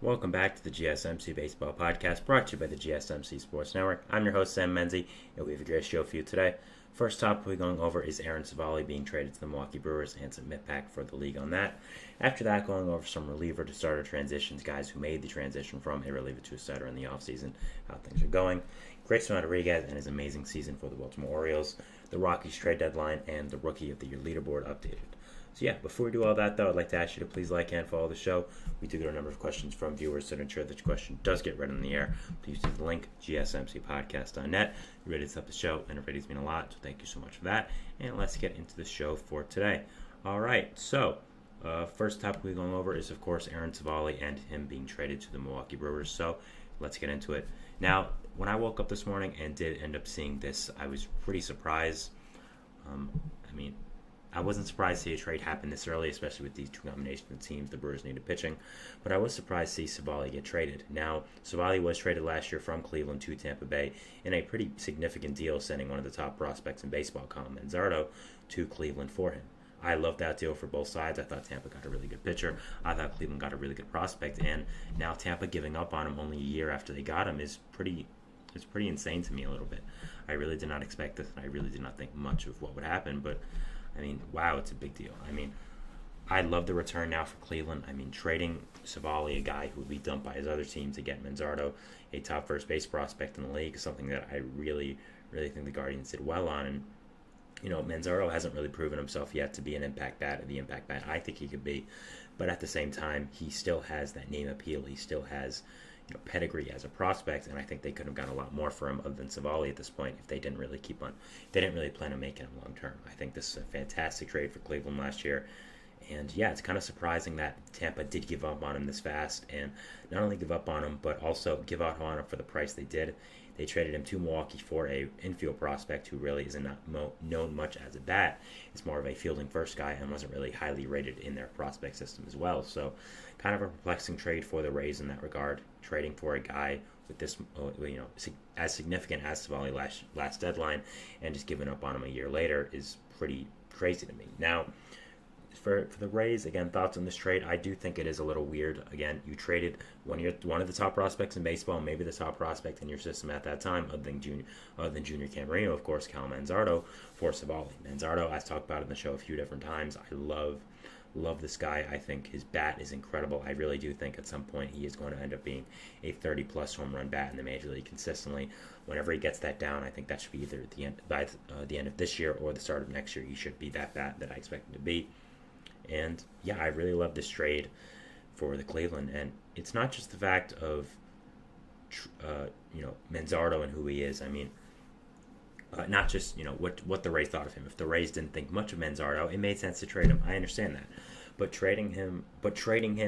Welcome back to the GSMC Baseball Podcast, brought to you by the GSMC Sports Network. I'm your host, Sam Menzie, and we have a great show for you today. First topic we're going over is Aaron Civale being traded to the Milwaukee Brewers and some mid-pack for the league on that. After that, going over some reliever to starter transitions, guys who made the transition from a reliever to a starter in the offseason, how things are going. Grayson Rodriguez and his amazing season for the Baltimore Orioles, the Rockies trade deadline, and the Rookie of the Year leaderboard updated. So yeah, before we do all that though, I'd like to ask you to please like and follow the show. We do get a number of questions from viewers, so to ensure that your question does get read on the air, please use the link, gsmcpodcast.net. You ready to set up the show, and it really does mean a lot, so thank you so much for that. And let's get into the show for today. Alright, so first topic we're going over is, of course, Aaron Civale and him being traded to the Milwaukee Brewers. So let's get into it. Now, when I woke up this morning and did end up seeing this, I was pretty surprised. I wasn't surprised to see a trade happen this early, especially with these two combination of teams. The Brewers needed pitching, but I was surprised to see Civale get traded. Now, Civale was traded last year from Cleveland to Tampa Bay in a pretty significant deal, sending one of the top prospects in baseball, Colin Manzardo, to Cleveland for him. I love that deal for both sides. I thought Tampa got a really good pitcher. I thought Cleveland got a really good prospect, and now Tampa giving up on him only a year after they got him is pretty insane to me a little bit. I really did not expect this, and I really did not think much of what would happen, but wow, it's a big deal. I love the return now for Cleveland. Trading Civale, a guy who would be dumped by his other team, to get Manzardo, a top first base prospect in the league, is something that I really, really think the Guardians did well on. And, Manzardo hasn't really proven himself yet to be the impact bat I think he could be. But at the same time, he still has that name appeal. He still has pedigree as a prospect, and I think they could have gotten a lot more for him other than Civale at this point if they didn't really plan on making him long term. I think this is a fantastic trade for Cleveland last year, and yeah, it's kind of surprising that Tampa did give up on him this fast, and not only give up on him, but also give up on him for the price they did. They traded him to Milwaukee for a infield prospect who really isn't known much as a bat. It's more of a fielding first guy and wasn't really highly rated in their prospect system as well. So kind of a perplexing trade for the Rays in that regard. Trading for a guy with this, as significant as Civale last deadline, and just giving up on him a year later is pretty crazy to me. Now, for the Rays, again, thoughts on this trade? I do think it is a little weird. Again, you traded one of the top prospects in baseball, maybe the top prospect in your system at that time, other than Junior Camarino, of course, Cal Manzardo, for Civale. Manzardo, I've talked about in the show a few different times. I love this guy. I think his bat is incredible. I really do think at some point he is going to end up being a 30-plus home run bat in the major league consistently. Whenever he gets that down, I think that should be either by the end of this year or the start of next year. He should be that bat that I expect him to be. And yeah, I really love this trade for the Cleveland, and it's not just the fact of Manzardo and who he is. Not just what the Rays thought of him. If the Rays didn't think much of Manzardo, it made sense to trade him. I understand that, but trading him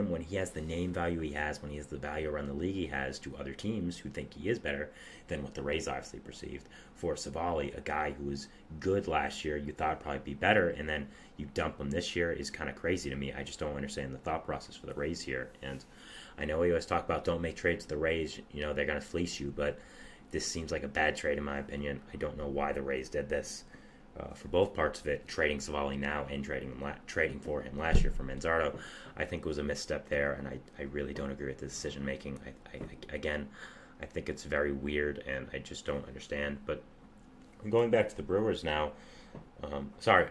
when he has the name value he has, when he has the value around the league he has to other teams who think he is better than what the Rays obviously perceived, for Civale, a guy who was good last year, you thought would probably be better, and then you dump him this year, is kind of crazy to me. I just don't understand the thought process for the Rays here. And I know we always talk about don't make trades with the Rays. They're going to fleece you, but this seems like a bad trade in my opinion. I don't know why the Rays did this. For both parts of it, trading Civale now and trading for him last year for Manzardo, I think it was a misstep there, and I really don't agree with the decision making. I think it's very weird, and I just don't understand. But going back to the Brewers now,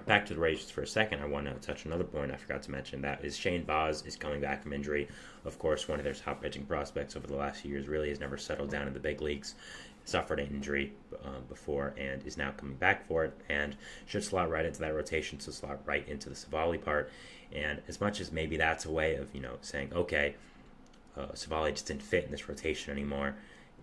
back to the Rays just for a second, I want to touch another point I forgot to mention. That is Shane Baz is coming back from injury. Of course, one of their top pitching prospects over the last few years, really has never settled down in the big leagues. Suffered an injury before and is now coming back for it, and should slot right into that rotation, so slot right into the Civale part. And as much as maybe that's a way of saying, okay, Civale just didn't fit in this rotation anymore,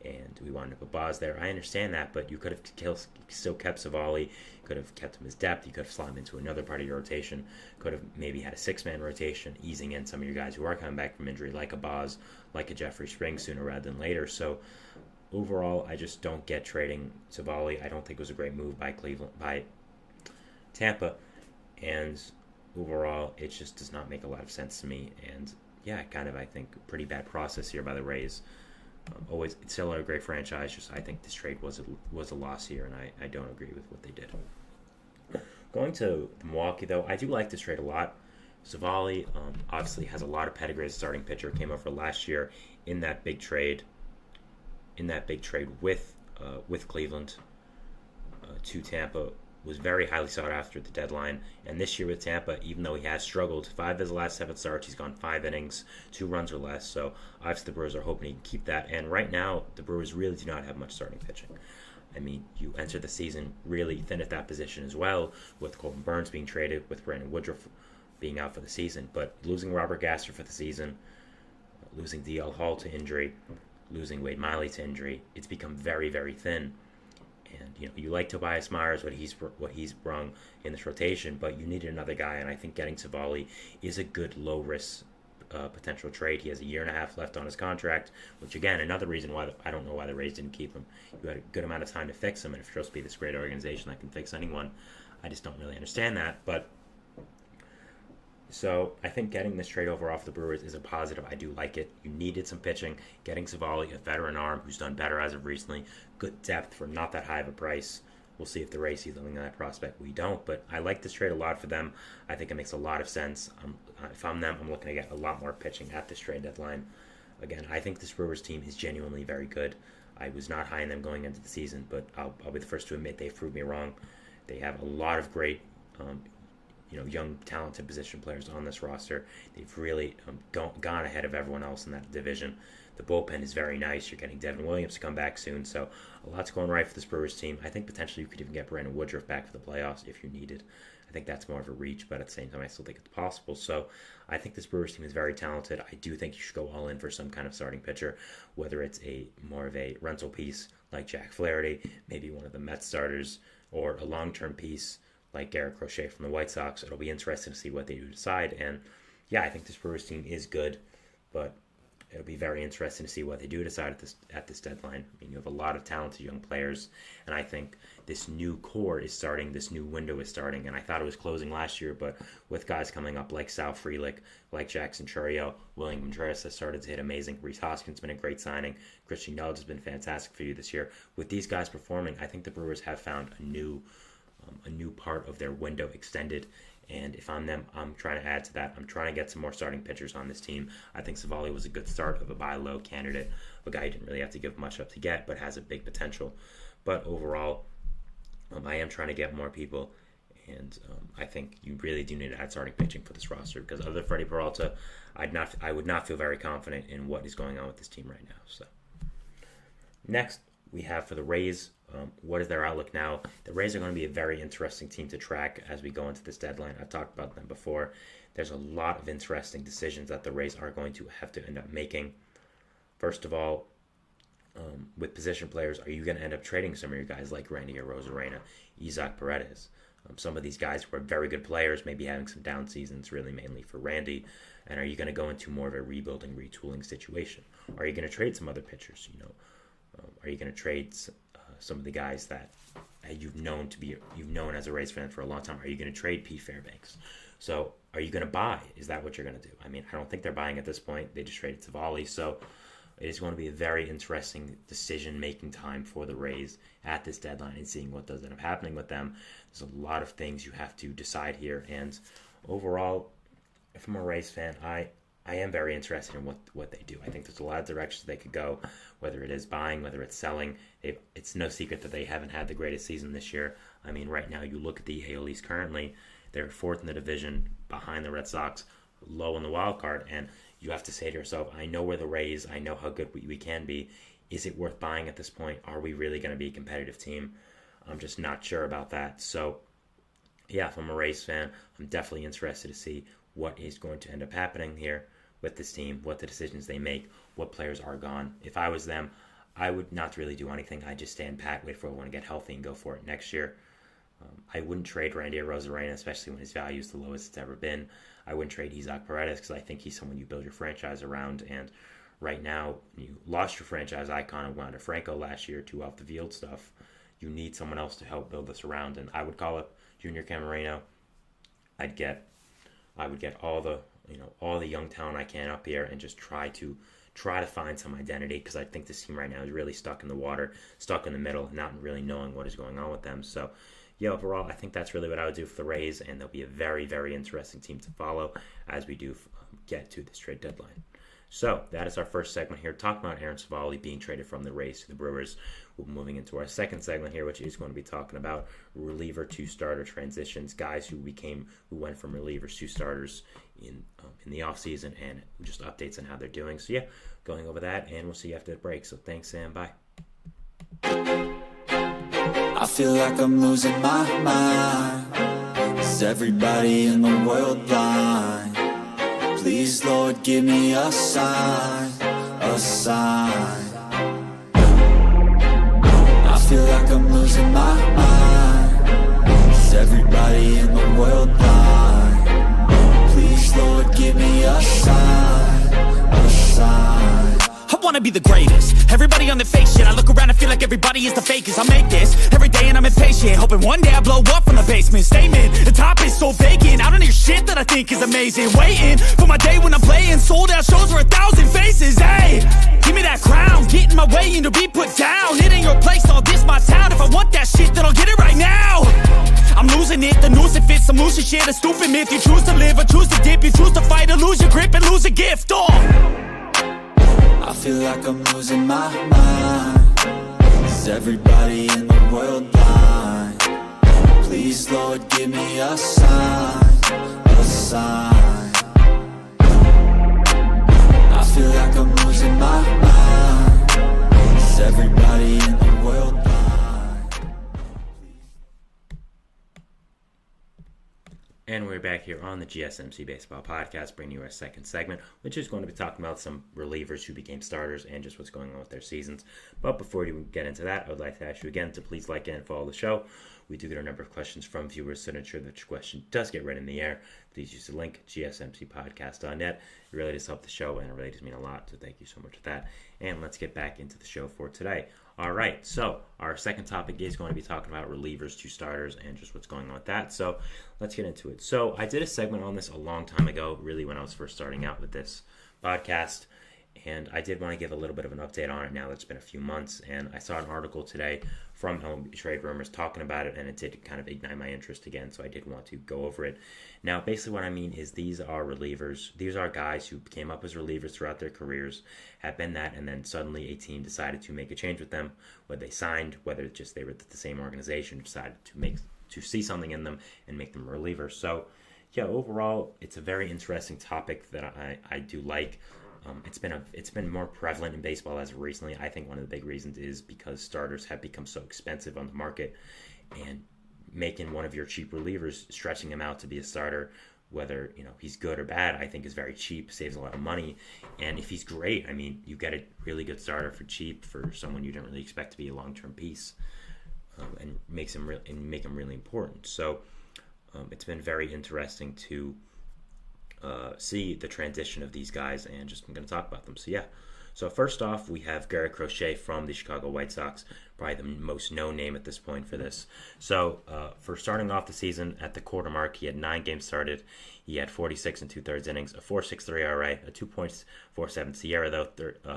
and we wanted to put Baz there. I understand that, but you could have still kept Civale. You could have kept him as depth. You could have slot him into another part of your rotation. Could have maybe had a six-man rotation, easing in some of your guys who are coming back from injury, like a Baz, like a Jeffrey Spring, sooner rather than later. So overall, I just don't get trading Civale. I don't think it was a great move by Tampa, and overall, it just does not make a lot of sense to me. And yeah, I think pretty bad process here by the Rays. Always, it's still a great franchise. Just I think this trade was a loss here, and I don't agree with what they did. Going to Milwaukee, though, I do like this trade a lot. Civale obviously has a lot of pedigree as a starting pitcher. Came over last year in that big trade, with Cleveland to Tampa. Was very highly sought after at the deadline. And this year with Tampa, even though he has struggled, 5 of his last 7 starts, he's gone 5 innings, 2 runs or less. So obviously the Brewers are hoping he can keep that. And right now, the Brewers really do not have much starting pitching. I mean, you enter the season really thin at that position as well, with Colton Burns being traded, with Brandon Woodruff being out for the season. But losing Robert Gasser for the season, losing DL Hall to injury, losing Wade Miley to injury, it's become very, very thin. And you like Tobias Myers, what he's brung in this rotation, but you needed another guy, and I think getting Civale is a good low risk potential trade. He has a year and a half left on his contract, which again another reason why I don't know why the Rays didn't keep him. You had a good amount of time to fix him, and if you're supposed to be this great organization that can fix anyone, I just don't really understand that. But so I think getting this trade over off the Brewers is a positive. I do like it. You needed some pitching. Getting Civale, a veteran arm who's done better as of recently, good depth for not that high of a price. We'll see if the Rays see something in that prospect. We don't, but I like this trade a lot for them. I think it makes a lot of sense. If I'm them, I'm looking to get a lot more pitching at this trade deadline. Again, I think this Brewers team is genuinely very good. I was not high on them going into the season, but I'll be the first to admit they've proved me wrong. They have a lot of great young, talented position players on this roster. They've really gone ahead of everyone else in that division. The bullpen is very nice. You're getting Devin Williams to come back soon, so a lot's going right for this Brewers team. I think potentially you could even get Brandon Woodruff back for the playoffs if you needed. I think that's more of a reach, but at the same time, I still think it's possible. So I think this Brewers team is very talented. I do think you should go all in for some kind of starting pitcher, whether it's more of a rental piece like Jack Flaherty, maybe one of the Mets starters, or a long-term piece like Garrett Crochet from the White Sox. It'll be interesting to see what they do decide. And yeah, I think this Brewers team is good, but it'll be very interesting to see what they do decide at this deadline. I mean, you have a lot of talented young players, and I think this new core is starting, this new window is starting, and I thought it was closing last year, but with guys coming up like Sal Frelick, like Jackson Chourio, William Contreras has started to hit amazing. Rhys Hoskins has been a great signing. Christian Yelich has been fantastic for you this year. With these guys performing, I think the Brewers have found a new part of their window extended. And if I'm them, I'm trying to add to that. I'm trying to get some more starting pitchers on this team. I think Civale was a good start of a buy low candidate, a guy you didn't really have to give much up to get, but has a big potential. But overall, I am trying to get more people, and I think you really do need to add starting pitching for this roster, because other than Freddie Peralta, I would not feel very confident in what is going on with this team right now. So next, we have for the Rays, what is their outlook now? The Rays are going to be a very interesting team to track as we go into this deadline. I've talked about them before. There's a lot of interesting decisions that the Rays are going to have to end up making. First of all, with position players, are you going to end up trading some of your guys like Randy Arozarena, Isaac Paredes? Some of these guys were very good players, maybe having some down seasons, really mainly for Randy. And are you going to go into more of a rebuilding, retooling situation? Are you going to trade some other pitchers? Are you going to trade some of the guys that you've known as a Rays fan for a long time? Are you going to trade Pete Fairbanks? So are you going to buy? Is that what you're going to do? I mean, I don't think they're buying at this point. They just traded Civale. So it is going to be a very interesting decision-making time for the Rays at this deadline and seeing what does end up happening with them. There's a lot of things you have to decide here. And overall, if I'm a Rays fan, I am very interested in what they do. I think there's a lot of directions they could go, whether it is buying, whether it's selling. It's no secret that they haven't had the greatest season this year. I mean, right now, you look at the AL East currently, they're fourth in the division behind the Red Sox, low in the wild card, and you have to say to yourself, I know we're the Rays, I know how good we can be. Is it worth buying at this point? Are we really going to be a competitive team? I'm just not sure about that. So, yeah, if I'm a Rays fan, I'm definitely interested to see what is going to end up happening here with this team, what the decisions they make, what players are gone. If I was them, I would not really do anything. I'd just stand pat, wait for everyone to get healthy, and go for it next year. I wouldn't trade Randy Arozarena, especially when his value is the lowest it's ever been. I wouldn't trade Isaac Paredes because I think he's someone you build your franchise around. And right now, you lost your franchise icon of Wander Franco last year to off the field stuff. You need someone else to help build this around. And I would call up Junior Camarena. I would get all the young talent I can up here and just try to find some identity, because I think this team right now is really stuck in the water, stuck in the middle, not really knowing what is going on with them. So yeah, overall, I think that's really what I would do for the Rays, and they'll be a very, very interesting team to follow as we do get to this trade deadline. So that is our first segment here, talking about Aaron Civale being traded from the Rays to the Brewers. We're moving into our second segment here, which is going to be talking about reliever to starter transitions, guys who went from relievers to starters in the offseason, and just updates on how they're doing. So yeah, going over that, and we'll see you after the break. So thanks and bye. I feel like I'm losing my mind. Is everybody in the world blind? Please, Lord, give me a sign, a sign. I feel like I'm losing my mind. Is everybody in the world blind? Please, Lord, give me a sign, a sign. I wanna be the greatest. Everybody on the fake shit. I look around and feel like everybody is the fakest. I make this every day and I'm impatient, hoping one day I blow up from the basement. Statement, the top is so vacant. I don't hear shit that I think is amazing. Waiting for my day when I'm playing sold out shows for 1,000 faces. Hey, give me that crown, get in my way and to be put down. It ain't your place, all this my town. If I want that shit, then I'll get it right now. I'm losing it, the noose it fits, I'm losing shit. A stupid myth, you choose to live or choose to dip. You choose to fight or lose your grip and lose a gift. I feel like I'm losing my mind. Is everybody in the world blind? Please, Lord, give me a sign, a sign. I feel like I'm losing my mind. Is everybody in the world blind? And we're back here on the GSMC Baseball Podcast, bringing you our second segment, which is going to be talking about some relievers who became starters and just what's going on with their seasons. But before you get into that, I would like to ask you again to please like and follow the show. We do get a number of questions from viewers, so to ensure that your question does get read in the air, please use the link, gsmcpodcast.net. It really does help the show, and it really does mean a lot, so thank you so much for that. And let's get back into the show for today. All right, so our second topic is going to be talking about relievers to starters and just what's going on with that. So let's get into it. So I did a segment on this a long time ago, really when I was first starting out with this podcast, and I did want to give a little bit of an update on it now that it's been a few months. And I saw an article today from MLB Trade Rumors talking about it, and it did kind of ignite my interest again, so I did want to go over it. Now, basically what I mean is these are relievers. These are guys who came up as relievers throughout their careers, have been that, and then suddenly a team decided to make a change with them, whether they signed, whether it's just they were at the same organization, decided to see something in them and make them relievers. So, yeah, overall, it's a very interesting topic that I do like. It's been more prevalent in baseball as of recently. I think one of the big reasons is because starters have become so expensive on the market, and making one of your cheap relievers, stretching him out to be a starter, whether he's good or bad, I think is very cheap, saves a lot of money. And if he's great, I mean, you get a really good starter for cheap for someone you didn't really expect to be a long-term piece, and make him really important. So it's been very interesting to see the transition of these guys, and just I'm going to talk about them. So yeah, so first off, we have Garrett Crochet from the Chicago White Sox, probably the most known name at this point for this. So for starting off the season at the quarter mark, he had 9 games started. He had 46 and 2/3 innings, a 4.63 ERA, a 2.47 SIERA, though,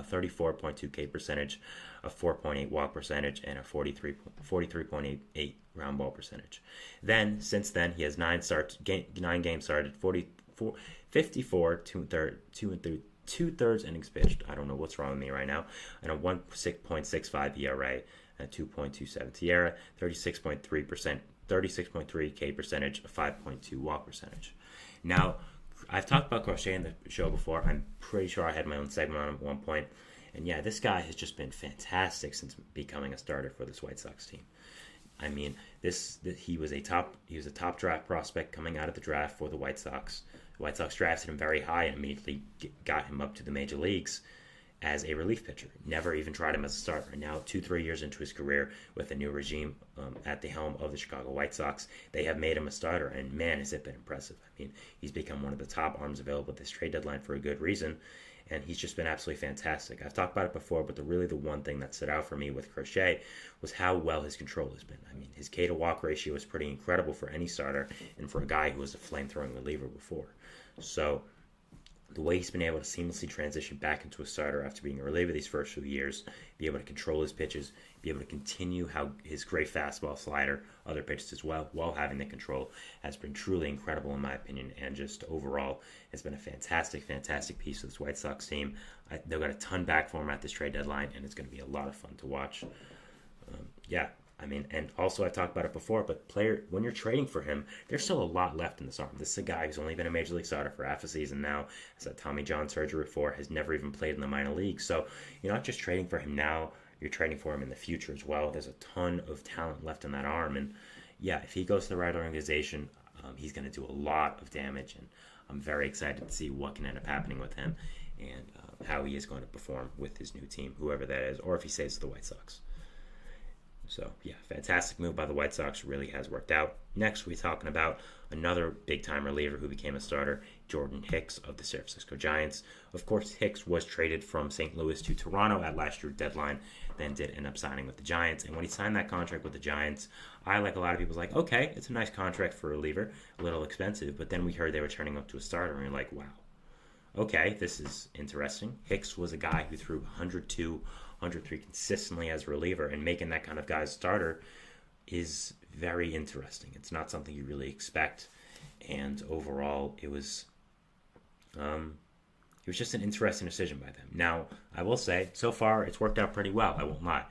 34.2 K percentage, a 4.8 walk percentage, and a 43.88 ground ball percentage. Then, since then, he has 9 games started, 54 2/3 innings pitched. I don't know what's wrong with me right now. And a 1.65 ERA, a 2.27 SIERA, 36.3 K percentage, a 5.2 walk percentage. Now, I've talked about Crochet in the show before. I'm pretty sure I had my own segment on him at one point. And yeah, this guy has just been fantastic since becoming a starter for this White Sox team. I mean, he was a top draft prospect coming out of the draft for the White Sox. The White Sox drafted him very high and immediately got him up to the major leagues as a relief pitcher. Never even tried him as a starter. Now, 2-3 years into his career with a new regime at the helm of the Chicago White Sox, they have made him a starter, and man, has it been impressive. I mean, he's become one of the top arms available at this trade deadline for a good reason, and he's just been absolutely fantastic. I've talked about it before, but the one thing that stood out for me with Crochet was how well his control has been. I mean, his K to walk ratio is pretty incredible for any starter, and for a guy who was a flame-throwing reliever before. So the way he's been able to seamlessly transition back into a starter after being a reliever these first few years, be able to control his pitches, be able to continue how his great fastball, slider, other pitches as well, while having the control, has been truly incredible in my opinion, and just overall has been a fantastic, fantastic piece of this White Sox team. They've got a ton back for him at this trade deadline, and it's going to be a lot of fun to watch. And also I talked about it before, but when you're trading for him, there's still a lot left in this arm. This is a guy who's only been a major league starter for half a season now, has had Tommy John surgery before, has never even played in the minor leagues. So you're not just trading for him now, you're trading for him in the future as well. There's a ton of talent left in that arm, and if he goes to the right organization, he's going to do a lot of damage, and I'm very excited to see what can end up happening with him and how he is going to perform with his new team, whoever that is, or if he stays with the White Sox. So, fantastic move by the White Sox. Really has worked out. Next, we're talking about another big-time reliever who became a starter, Jordan Hicks of the San Francisco Giants. Of course, Hicks was traded from St. Louis to Toronto at last year's deadline, then did end up signing with the Giants. And when he signed that contract with the Giants, I, like a lot of people, was like, okay, it's a nice contract for a reliever, a little expensive. But then we heard they were turning up to a starter, and we're like, wow. Okay, this is interesting. Hicks was a guy who threw 102, 103 consistently as a reliever, and making that kind of guy a starter is very interesting. It's not something you really expect, and overall, it was just an interesting decision by them. Now, I will say, so far, it's worked out pretty well. I won't lie.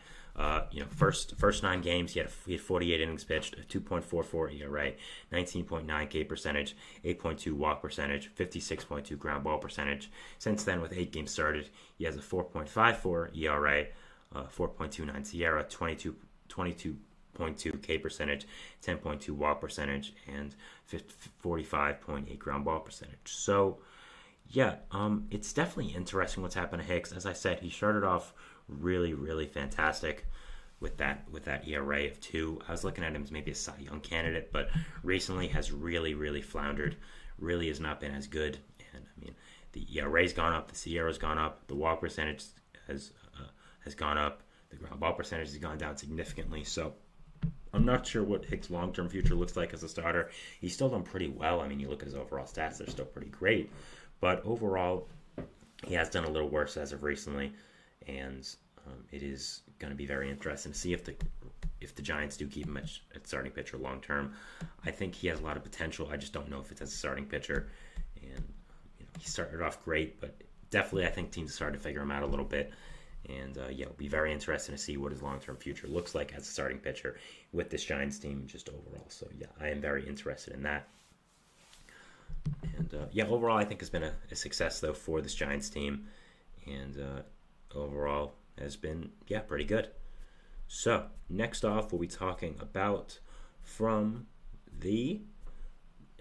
First 9 games, he had 48 innings pitched, a 2.44 ERA, 19.9 K percentage, 8.2 walk percentage, 56.2 ground ball percentage. Since then, with 8 games started, he has a 4.54 ERA, 4.29 SIERA, 22.2 K percentage, 10.2 walk percentage, and 45.8 ground ball percentage. So, it's definitely interesting what's happened to Hicks. As I said, he started off really, really fantastic with that ERA of 2. I was looking at him as maybe a Cy Young candidate, but recently has really, really floundered. Really has not been as good. And the ERA's gone up, the SIERA's gone up, the walk percentage has gone up, the ground ball percentage has gone down significantly. So I'm not sure what Hicks' long-term future looks like as a starter. He's still done pretty well. You look at his overall stats; they're still pretty great. But overall, he has done a little worse as of recently. And it is going to be very interesting to see if the Giants do keep him at starting pitcher long term. I think he has a lot of potential. I just don't know if it's as a starting pitcher. And he started off great, but definitely I think teams started to figure him out a little bit. And it'll be very interesting to see what his long term future looks like as a starting pitcher with this Giants team just overall. So I am very interested in that. And overall I think it's been a success though for this Giants team. And overall has been pretty good. So next off we'll be talking about from the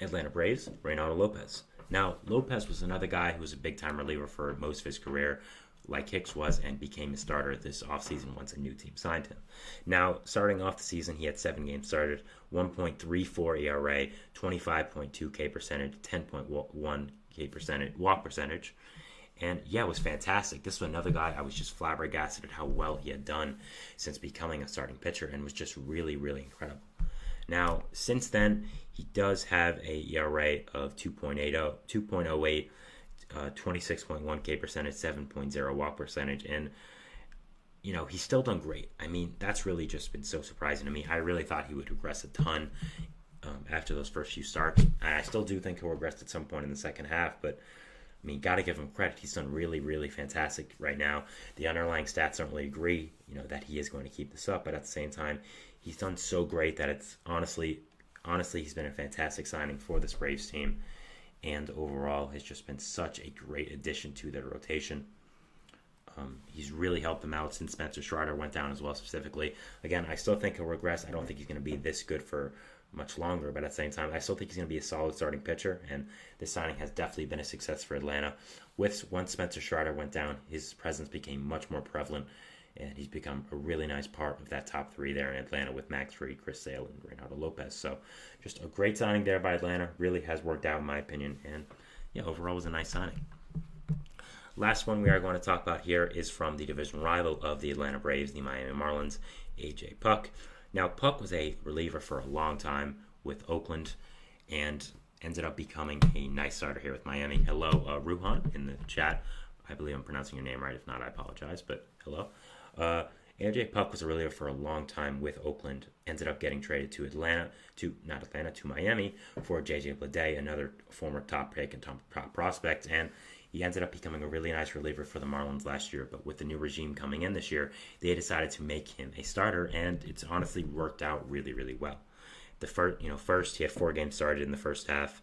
Atlanta Braves, Reynaldo Lopez. Now Lopez was another guy who was a big time reliever for most of his career, like Hicks was, and became a starter this offseason once a new team signed him. Now, starting off the season, he had 7 games started, 1.34 ERA, 25.2 K percentage, 10.1 K percentage, walk percentage. And it was fantastic. This was another guy I was just flabbergasted at how well he had done since becoming a starting pitcher, and was just really, really incredible. Now, since then, he does have a ERA of 2.08, 26.1 K percentage, 7.0 walk percentage, and he's still done great. That's really just been so surprising to me. I really thought he would regress a ton after those first few starts. I still do think he'll regress at some point in the second half, but got to give him credit. He's done really, really fantastic right now. The underlying stats don't really agree, that he is going to keep this up, but at the same time, he's done so great that it's honestly, he's been a fantastic signing for this Braves team, and overall has just been such a great addition to their rotation. He's really helped them out since Spencer Strider went down as well, specifically. Again, I still think he'll regress. I don't think he's going to be this good for much longer, but at the same time, I still think he's going to be a solid starting pitcher, and this signing has definitely been a success for Atlanta. Once Spencer Strider went down, his presence became much more prevalent, and he's become a really nice part of that top 3 there in Atlanta with Max Fried, Chris Sale, and Reynaldo Lopez. So just a great signing there by Atlanta. Really has worked out in my opinion, and overall was a nice signing. Last one we are going to talk about here is from the division rival of the Atlanta Braves, the Miami Marlins, A.J. Puk. Now, Puk was a reliever for a long time with Oakland, and ended up becoming a nice starter here with Miami. Hello, Ruhan in the chat. I believe I'm pronouncing your name right. If not, I apologize, but hello. AJ Puck was a reliever for a long time with Oakland. Ended up getting traded to to Miami for JJ Bleday, another former top pick and top prospect, and he ended up becoming a really nice reliever for the Marlins last year. But with the new regime coming in this year, they decided to make him a starter, and it's honestly worked out really, really well. First he had 4 games started in the first half.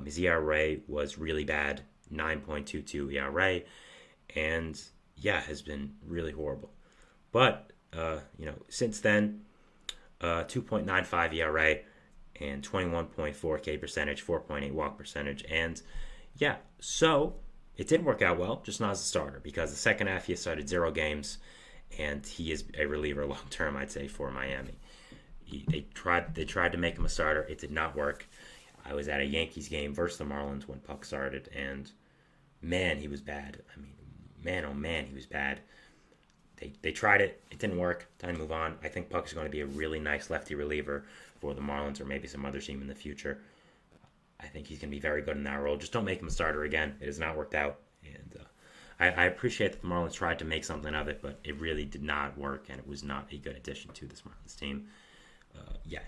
His ERA was really bad, 9.22 ERA, and has been really horrible. But since then, 2.95 ERA and 21.4 K percentage, 4.8 walk percentage, and so it didn't work out well, just not as a starter, because the second half he started 0 games, and he is a reliever long term, I'd say, for Miami. They tried to make him a starter. It did not work. I was at a Yankees game versus the Marlins when Puck started, and man, he was bad. I mean, man, oh man, he was bad. They tried it. It didn't work. Time to move on. I think Puck is going to be a really nice lefty reliever for the Marlins or maybe some other team in the future. I think he's going to be very good in that role. Just don't make him a starter again. It has not worked out. And I appreciate that the Marlins tried to make something of it, but it really did not work, and it was not a good addition to this Marlins team.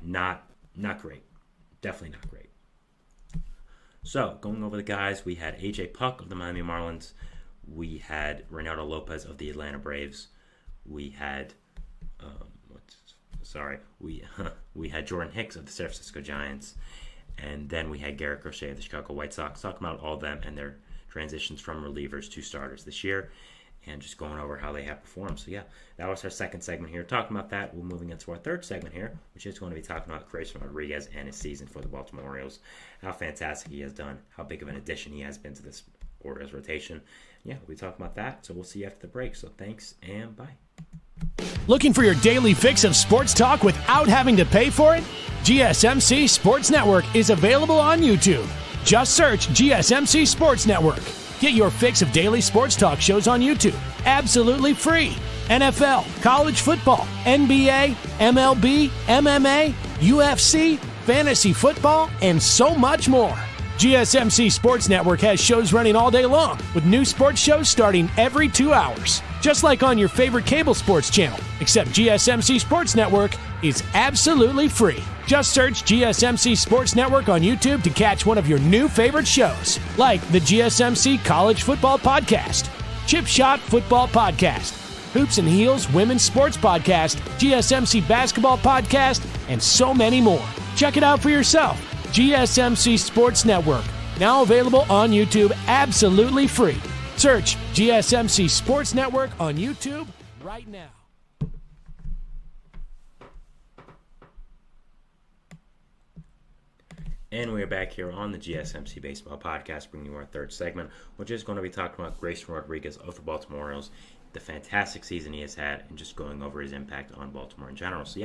Not great. Definitely not great. So, going over the guys, we had AJ Puck of the Miami Marlins. We had Reynaldo Lopez of the Atlanta Braves. We had we had Jordan Hicks of the San Francisco Giants, and then we had Garrett Crochet of the Chicago White Sox. Talking about all of them and their transitions from relievers to starters this year, and just going over how they have performed. So that was our second segment here. Talking about that, we're moving into our third segment here, which is going to be talking about Grayson Rodriguez and his season for the Baltimore Orioles, how fantastic he has done, how big of an addition he has been to this Orioles rotation. We'll be talking about that, so we'll see you after the break. So thanks, and bye. Looking for your daily fix of sports talk without having to pay for it? GSMC Sports Network is available on YouTube. Just search GSMC Sports Network. Get your fix of daily sports talk shows on YouTube, absolutely free. NFL, college football, NBA, MLB, MMA, UFC, fantasy football, and so much more. GSMC Sports Network has shows running all day long, with new sports shows starting every 2 hours. Just like on your favorite cable sports channel, except GSMC Sports Network is absolutely free. Just search GSMC Sports Network on YouTube to catch one of your new favorite shows, like the GSMC College Football Podcast, Chip Shot Football Podcast, Hoops and Heels Women's Sports Podcast, GSMC Basketball Podcast, and so many more. Check it out for yourself. GSMC Sports Network, now available on YouTube absolutely free. Search GSMC Sports Network on YouTube right now. And we're back here on the GSMC Baseball Podcast, bringing you our third segment, which is going to be talking about Grayson Rodriguez of the Baltimore Orioles, the fantastic season he has had, and just going over his impact on Baltimore in general. So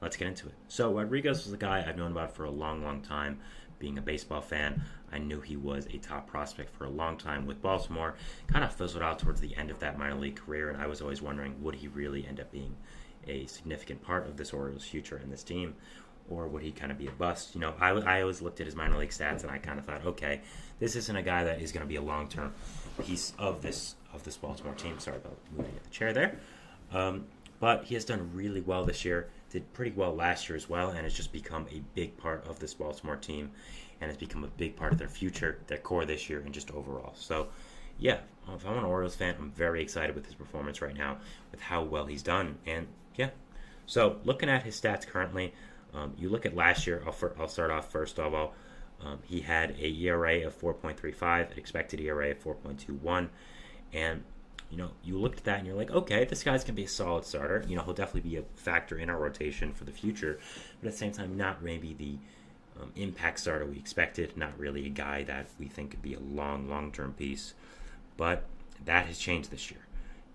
let's get into it. So Rodriguez was a guy I've known about for a long, long time. Being a baseball fan, I knew he was a top prospect for a long time with Baltimore. Kind of fizzled out towards the end of that minor league career, and I was always wondering, would he really end up being a significant part of this Orioles future in this team, or would he kind of be a bust? I always looked at his minor league stats, and I kind of thought, okay, this isn't a guy that is going to be a long-term piece of this Baltimore team. Sorry about moving at the chair there. But he has done really well this year. Did pretty well last year as well, and has just become a big part of this Baltimore team, and has become a big part of their future, their core this year, and just overall. So, if I'm an Orioles fan, I'm very excited with his performance right now, with how well he's done. And, so looking at his stats currently, you look at last year, I'll start off first of all. He had a ERA of 4.35, an expected ERA of 4.21, and you looked at that and you're like, okay, this guy's going to be a solid starter. He'll definitely be a factor in our rotation for the future. But at the same time, not maybe the impact starter we expected. Not really a guy that we think could be a long-term piece. But that has changed this year.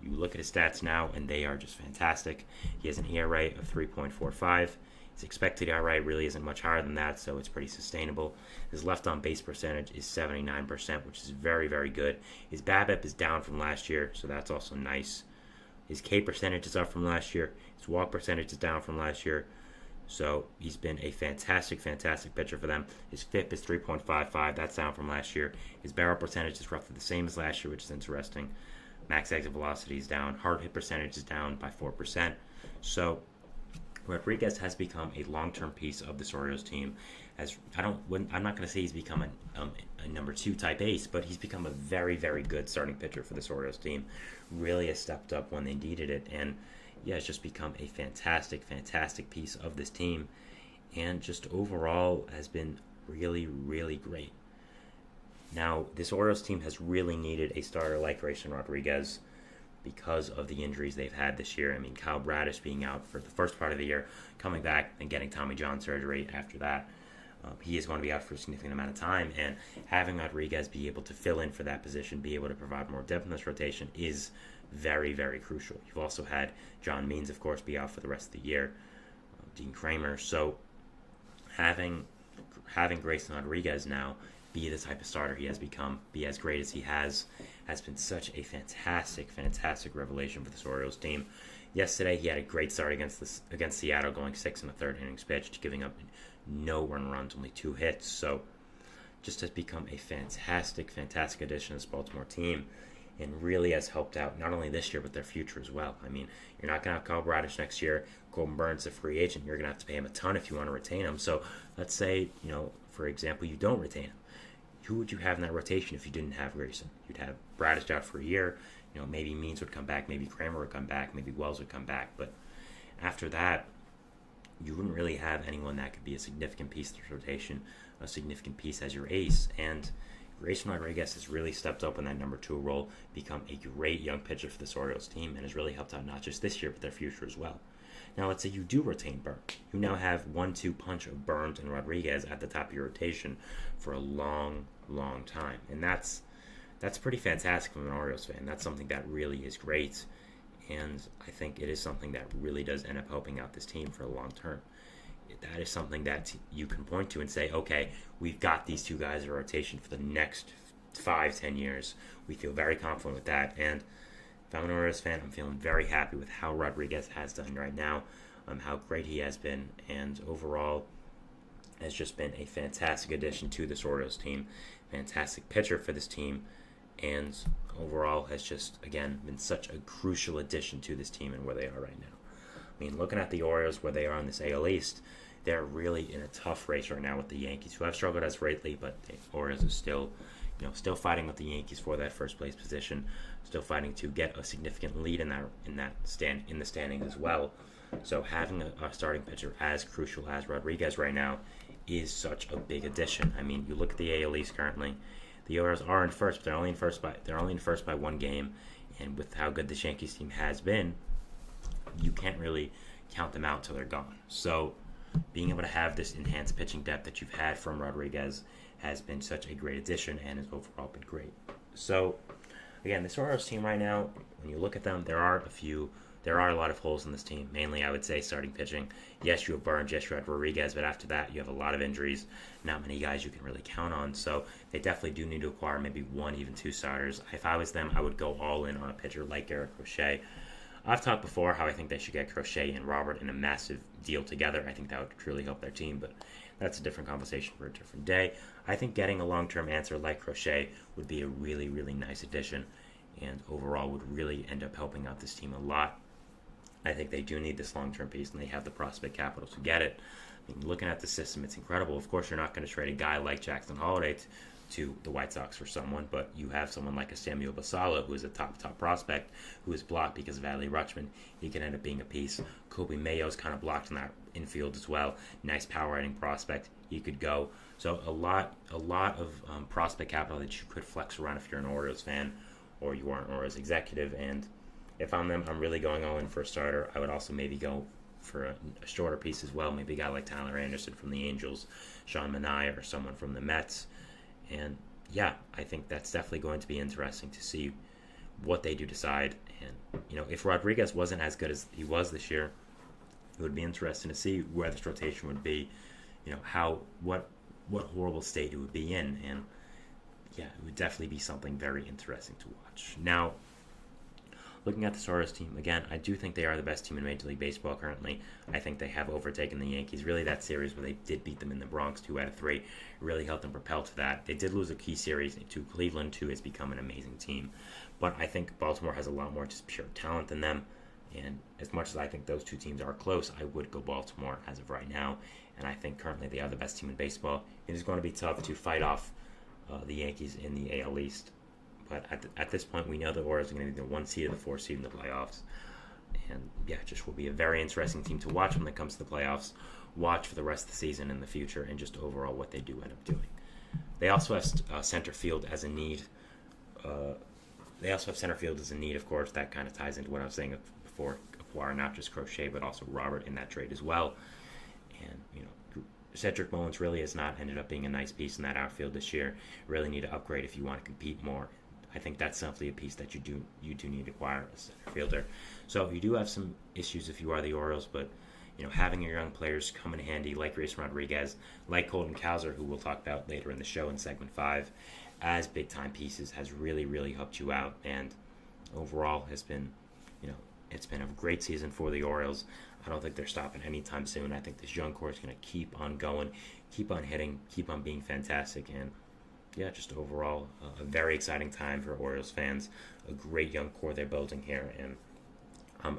You look at his stats now, and they are just fantastic. He has an ERA of 3.45. His expected ERA really isn't much higher than that, so it's pretty sustainable. His left-on-base percentage is 79%, which is very, very good. His BABIP is down from last year, so that's also nice. His K percentage is up from last year. His walk percentage is down from last year. So he's been a fantastic pitcher for them. His FIP is 3.55. That's down from last year. His barrel percentage is roughly the same as last year, which is interesting. Max exit velocity is down. Hard hit percentage is down by 4%. So Rodriguez has become a long-term piece of this Orioles team. I'm not going to say he's become a number 2 type ace, but he's become a very, very good starting pitcher for this Orioles team. Really has stepped up when they needed it, and has just become a fantastic piece of this team, and just overall has been really, really great. Now, this Orioles team has really needed a starter like Grayson Rodriguez because of the injuries they've had this year. I mean, Kyle Bradish being out for the first part of the year, coming back and getting Tommy John surgery after that. He is going to be out for a significant amount of time, and having Rodriguez be able to fill in for that position, be able to provide more depth in this rotation is very, very crucial. You've also had John Means, of course, be out for the rest of the year, Dean Kramer. So having Grayson Rodriguez now be the type of starter he has become, be as great as he has been such a fantastic revelation for this Orioles team. Yesterday, he had a great start against Seattle, going 6 1/3 innings pitched, giving up no earned runs, only 2 hits. So just has become a fantastic addition to this Baltimore team, and really has helped out not only this year but their future as well. I mean, you're not going to have Kyle Bradish next year. Corbin Burns is a free agent. You're going to have to pay him a ton if you want to retain him. So let's say, for example, you don't retain him. Who would you have in that rotation if you didn't have Grayson? You'd have Bradish out for a year. Maybe Means would come back, maybe Kramer would come back, maybe Wells would come back. But after that, you wouldn't really have anyone that could be a significant piece of the rotation, a significant piece as your ace. And Grayson Rodriguez has really stepped up in that number 2 role, become a great young pitcher for this Orioles team, and has really helped out not just this year, but their future as well. Now, let's say you do retain Burns. You now have 1-2 punch of Burns and Rodriguez at the top of your rotation for a long time. And that's pretty fantastic from an Orioles fan. That's something that really is great. And I think it is something that really does end up helping out this team for the long term. That is something that you can point to and say, okay, we've got these 2 guys in rotation for the next 5-10 years. We feel very confident with that. And if I'm an Orioles fan, I'm feeling very happy with how Rodriguez has done right now, how great he has been, and overall has just been a fantastic addition to this Orioles team, fantastic pitcher for this team, and overall has just, again, been such a crucial addition to this team and where they are right now. I mean, looking at the Orioles, where they are in this AL East, they're really in a tough race right now with the Yankees, who have struggled as lately, but the Orioles are still fighting with the Yankees for that first place position, still fighting to get a significant lead in the standings as well. So having a starting pitcher as crucial as Rodriguez right now is such a big addition. I mean, you look at the AL East currently. The Orioles are in first, but they're only in first by 1 game, and with how good the Yankees team has been, you can't really count them out till they're gone. So being able to have this enhanced pitching depth that you've had from Rodriguez has been such a great addition and has overall been great. So again, this Orioles team right now, when you look at them, there are a lot of holes in this team. Mainly, I would say, starting pitching. Yes, you have Burns, yes, you have Rodriguez, but after that, you have a lot of injuries. Not many guys you can really count on. So they definitely do need to acquire maybe 1, even 2 starters. If I was them, I would go all in on a pitcher like Garrett Crochet. I've talked before how I think they should get Crochet and Robert in a massive deal together. I think that would truly help their team, but that's a different conversation for a different day. I think getting a long-term answer like Crochet would be a really, really nice addition, and overall would really end up helping out this team a lot. I think they do need this long-term piece, and they have the prospect capital to get it. I mean, looking at the system, it's incredible. Of course, you're not going to trade a guy like Jackson Holliday to the White Sox for someone, but you have someone like a Samuel Basallo, who is a top prospect, who is blocked because of Adley Rutschman. He can end up being a piece. Kobe Mayo's kind of blocked in that infield as well. Nice power-hitting prospect. He could go. So a lot of prospect capital that you could flex around if you're an Orioles fan or you are an Orioles executive. And if I'm them, I'm really going all in for a starter. I would also maybe go for a shorter piece as well. Maybe a guy like Tyler Anderson from the Angels, Sean Manaea, or someone from the Mets. And yeah, I think that's definitely going to be interesting to see what they do decide. And if Rodriguez wasn't as good as he was this year, it would be interesting to see where this rotation would be. What horrible state it would be in. And yeah, it would definitely be something very interesting to watch. Now, looking at the Orioles team, again, I do think they are the best team in Major League Baseball currently. I think they have overtaken the Yankees. Really, that series where they did beat them in the Bronx 2 out of 3 really helped them propel to that. They did lose a key series to Cleveland, who has become an amazing team. But I think Baltimore has a lot more just pure talent than them. And as much as I think those two teams are close, I would go Baltimore as of right now. And I think currently they are the best team in baseball. It is going to be tough to fight off the Yankees in the AL East. But at this point, we know the Orioles are going to be the 1 seed or the 4 seed in the playoffs. And yeah, it just will be a very interesting team to watch when it comes to the playoffs. Watch for the rest of the season in the future and just overall what they do end up doing. They also have center field as a need. Of course. That kind of ties into what I was saying before. Acquire not just Crochet, but also Robert in that trade as well. And, Cedric Mullins really has not ended up being a nice piece in that outfield this year. Really need to upgrade if you want to compete more. I think that's simply a piece that you do need to acquire a center fielder. So you do have some issues if you are the Orioles, but having your young players come in handy like Grayson Rodriguez, like Colton Cowser, who we'll talk about later in the show in segment 5, as big time pieces has really, really helped you out, and overall has been, it's been a great season for the Orioles. I don't think they're stopping anytime soon. I think this young core is going to keep on going, keep on hitting, keep on being fantastic, and yeah, just overall a very exciting time for Orioles fans. A great young core they're building here, and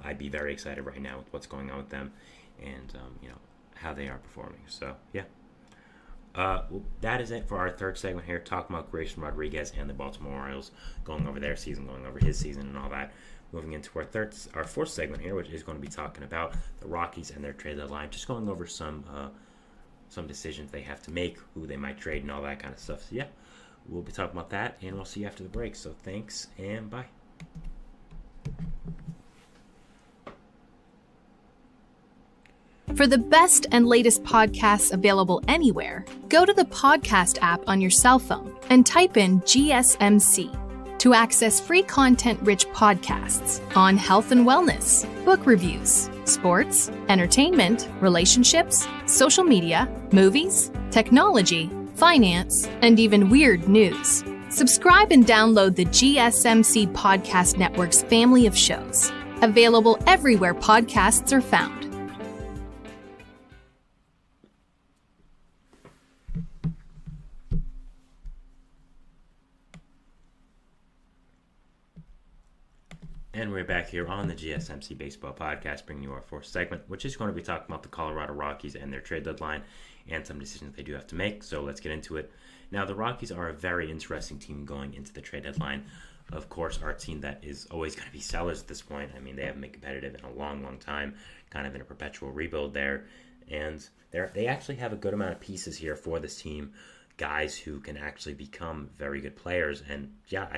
I'd be very excited right now with what's going on with them, and how they are performing. So yeah, well, that is it for our third segment here, talking about Grayson Rodriguez and the Baltimore Orioles, going over their season, going over his season, and all that. Moving into our fourth segment here, which is going to be talking about the Rockies and their trade deadline, just going over some decisions they have to make, who they might trade, and all that kind of stuff. So yeah, we'll be talking about that, and we'll see you after the break. So thanks, and bye. For the best and latest podcasts available anywhere, go to the podcast app on your cell phone and type in GSMC to access free content-rich podcasts on health and wellness, book reviews, sports, entertainment, relationships, social media, movies, technology, finance, and even weird news. Subscribe and download the GSMC Podcast Network's family of shows, available everywhere podcasts are found. And we're back here on the GSMC Baseball Podcast, bringing you our fourth segment, which is going to be talking about the Colorado Rockies and their trade deadline and some decisions they do have to make. So let's get into it. Now, the Rockies are a very interesting team going into the trade deadline. Of course, our team that is always going to be sellers at this point. I mean, they haven't been competitive in a long, long time, kind of in a perpetual rebuild there. And they actually have a good amount of pieces here for this team, guys who can actually become very good players. And yeah,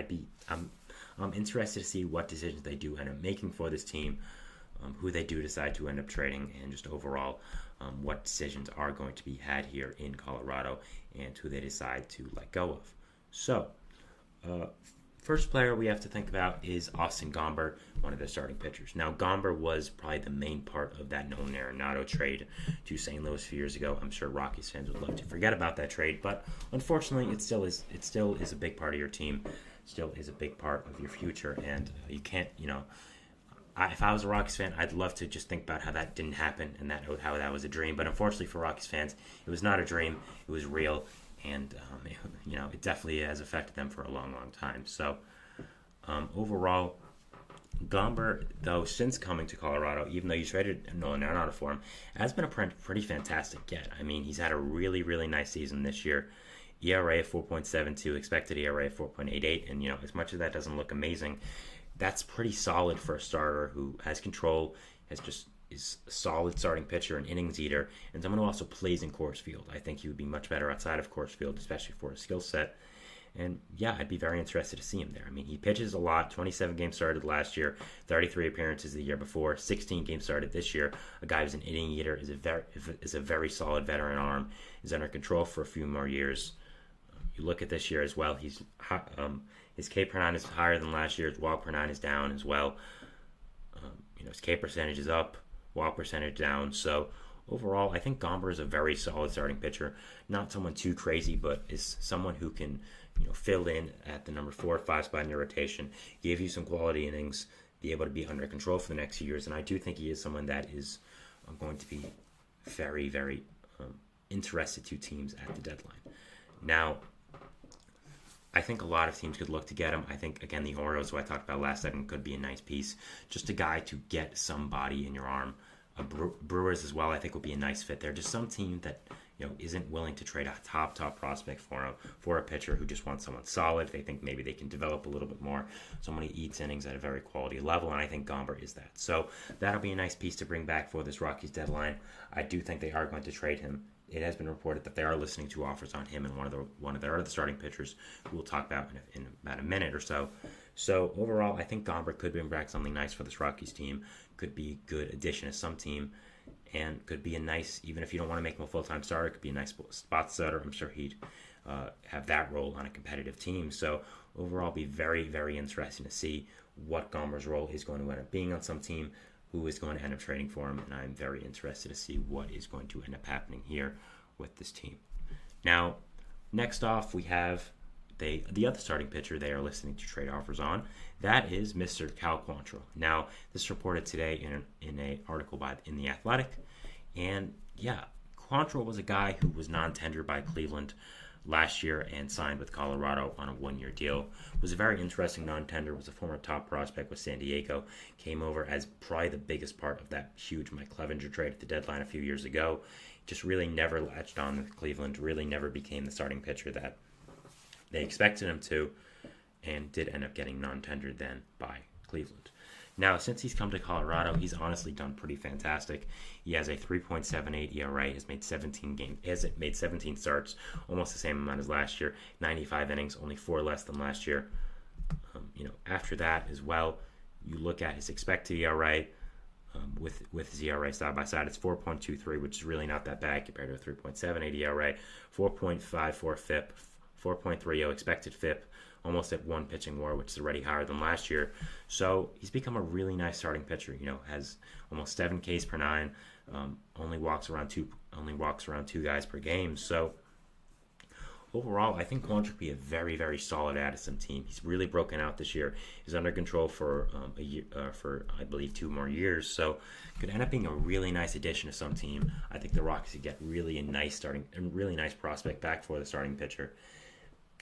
I'm interested to see what decisions they do end up making for this team, who they do decide to end up trading, and just overall what decisions are going to be had here in Colorado and who they decide to let go of. So, first player we have to think about is Austin Gomber, one of their starting pitchers. Now, Gomber was probably the main part of that Nolan Arenado trade to St. Louis a few years ago. I'm sure Rockies fans would love to forget about that trade, but unfortunately, it still is a big part of your team. Still is a big part of your future, and you can't, if I was a Rockies fan, I'd love to just think about how that didn't happen and how that was a dream, but unfortunately for Rockies fans, it was not a dream, it was real, and, it definitely has affected them for a long, long time. So, overall, Gomber, though, since coming to Colorado, even though you traded Nolan Arenado for him, has been a pretty fantastic get. I mean, he's had a really, really nice season this year. ERA of 4.72, expected ERA of 4.88, and as much as that doesn't look amazing, that's pretty solid for a starter who has control, is a solid starting pitcher, an innings eater, and someone who also plays in Coors Field. I think he would be much better outside of Coors Field, especially for his skill set. And yeah, I'd be very interested to see him there. I mean, he pitches a lot. 27 games started last year, 33 appearances the year before, 16 games started this year. A guy who's an inning eater, is a very solid veteran arm, is under control for a few more years. You look at this year as well, his K per 9 is higher than last year. His walk per 9 is down as well. His K percentage is up, walk percentage down. So overall, I think Gomber is a very solid starting pitcher. Not someone too crazy, but is someone who can fill in at the number 4 or 5 spot in your rotation, give you some quality innings, be able to be under control for the next few years. And I do think he is someone that is going to be very, very interested to teams at the deadline. Now, I think a lot of teams could look to get him. I think, again, the Orioles, who I talked about last segment, could be a nice piece. Just a guy to get somebody in your arm. Brewers as well, I think, would be a nice fit there. Just some team that isn't willing to trade a top prospect for a pitcher who just wants someone solid. They think maybe they can develop a little bit more. Someone who eats innings at a very quality level, and I think Gomber is that. So that'll be a nice piece to bring back for this Rockies deadline. I do think they are going to trade him. It has been reported that they are listening to offers on him and one of their other starting pitchers, who we'll talk about in about a minute or so. So overall, I think Gomber could bring back something nice for this Rockies team. Could be a good addition to some team, and could be a nice, even if you don't want to make him a full-time starter, it could be a nice spot starter. I'm sure he'd have that role on a competitive team. So overall, be very, very interesting to see what Gomber's role is going to end up being on some team, who is going to end up trading for him, and I'm very interested to see what is going to end up happening here with this team. Now, next off, we have the other starting pitcher they are listening to trade offers on. That is Mr. Cal Quantrill. Now, this is reported today in an article in The Athletic, and yeah, Quantrill was a guy who was non-tendered by Cleveland last year and signed with Colorado on a one-year deal. Was a very interesting non-tender, was a former top prospect with San Diego, came over as probably the biggest part of that huge Mike Clevenger trade at the deadline a few years ago. Just really never latched on with Cleveland, really never became the starting pitcher that they expected him to, and did end up getting non-tendered then by Cleveland. Now, since he's come to Colorado, he's honestly done pretty fantastic. He has a 3.78 ERA, has made 17 starts, almost the same amount as last year, 95 innings, only 4 less than last year. After that as well, you look at his expected ERA, with his ERA side by side, it's 4.23, which is really not that bad compared to a 3.78 ERA, 4.54 FIP, 4.30 expected FIP, almost at 1 pitching WAR, which is already higher than last year. So he's become a really nice starting pitcher. Has almost 7 Ks per 9, only walks around two guys per game. So overall, I think Quantrill could be a very, very solid add to some team. He's really broken out this year. He's under control for a year, for I believe 2 more years. So could end up being a really nice addition to some team. I think the Rockies could get really nice prospect back for the starting pitcher.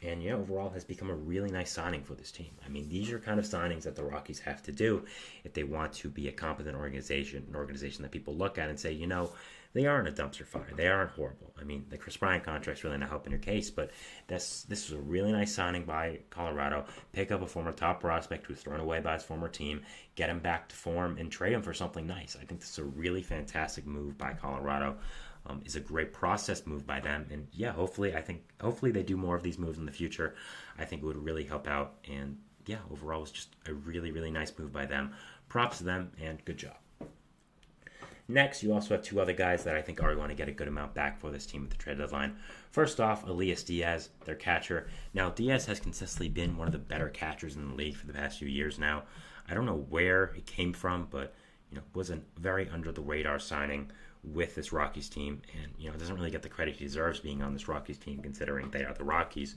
And overall has become a really nice signing for this team. I mean, these are kind of signings that the Rockies have to do if they want to be a competent organization, an organization that people look at and say, they aren't a dumpster fire. They aren't horrible. I mean, the Chris Bryant contract's really not helping your case, but this is a really nice signing by Colorado. Pick up a former top prospect who was thrown away by his former team, get him back to form, and trade him for something nice. I think this is a really fantastic move by Colorado. Is a great process move by them, and hopefully they do more of these moves in the future. I think it would really help out, and overall it's just a really, really nice move by them. Props to them, and good job. Next, you also have 2 other guys that I think are going to get a good amount back for this team at the trade deadline. First off, Elias Diaz, their catcher. Now, Diaz has consistently been one of the better catchers in the league for the past few years now. I don't know where it came from, but was a very under the radar signing with this Rockies team, and doesn't really get the credit he deserves being on this Rockies team, considering they are the Rockies.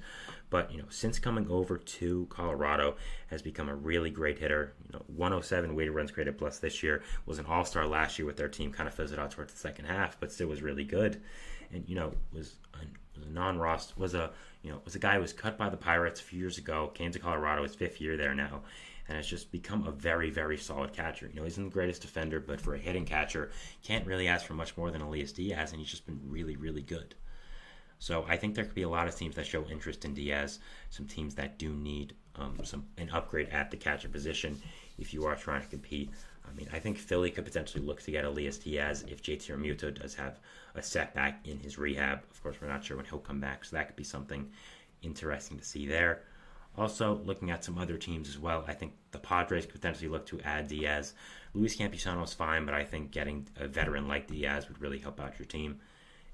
But since coming over to Colorado, has become a really great hitter. 107 weighted runs created plus this year, was an all-star last year with their team, kind of fizzled out towards the second half, but still was really good. And was a non-roster, was a guy who was cut by the Pirates a few years ago, came to Colorado, his 5th year there now, and has just become a very, very solid catcher. He isn't the greatest defender, but for a hitting catcher, can't really ask for much more than Elias Diaz, and he's just been really, really good. So I think there could be a lot of teams that show interest in Diaz, some teams that do need an upgrade at the catcher position if you are trying to compete. I mean, I think Philly could potentially look to get Elias Diaz if JT Realmuto does have a setback in his rehab. Of course, we're not sure when he'll come back, so that could be something interesting to see there. Also, looking at some other teams as well, I think the Padres could potentially look to add Diaz. Luis Campusano is fine, but I think getting a veteran like Diaz would really help out your team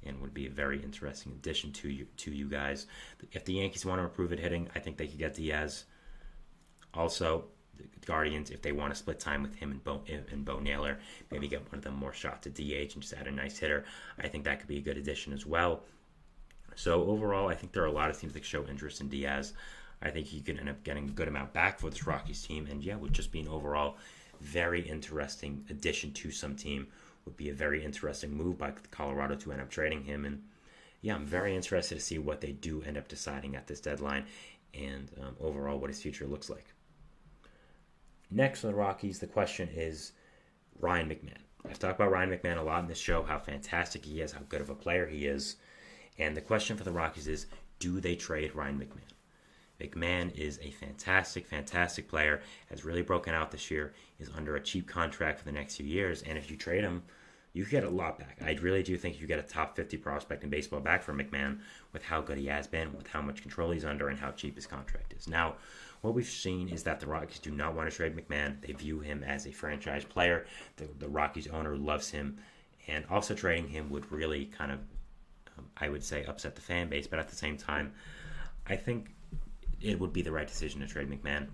and would be a very interesting addition to you guys. If the Yankees want to improve at hitting, I think they could get Diaz. Also, the Guardians, if they want to split time with him and Bo Naylor, maybe get one of them more shots at DH and just add a nice hitter, I think that could be a good addition as well. So overall, I think there are a lot of teams that show interest in Diaz. I think you can end up getting a good amount back for this Rockies team. And yeah, would just be an overall very interesting addition to some team. Would be a very interesting move by Colorado to end up trading him. And yeah, I'm very interested to see what they do end up deciding at this deadline and overall what his future looks like. Next on the Rockies, the question is Ryan McMahon. I've talked about Ryan McMahon a lot in this show, how fantastic he is, how good of a player he is. And the question for the Rockies is, do they trade Ryan McMahon? McMahon is a fantastic, fantastic player, has really broken out this year, is under a cheap contract for the next few years, and if you trade him, you get a lot back. I really do think you get a top 50 prospect in baseball back from McMahon with how good he has been, with how much control he's under, and how cheap his contract is. Now, what we've seen is that the Rockies do not want to trade McMahon. They view him as a franchise player. The Rockies owner loves him, and also trading him would really kind of, I would say, upset the fan base, but at the same time, I think it would be the right decision to trade McMahon.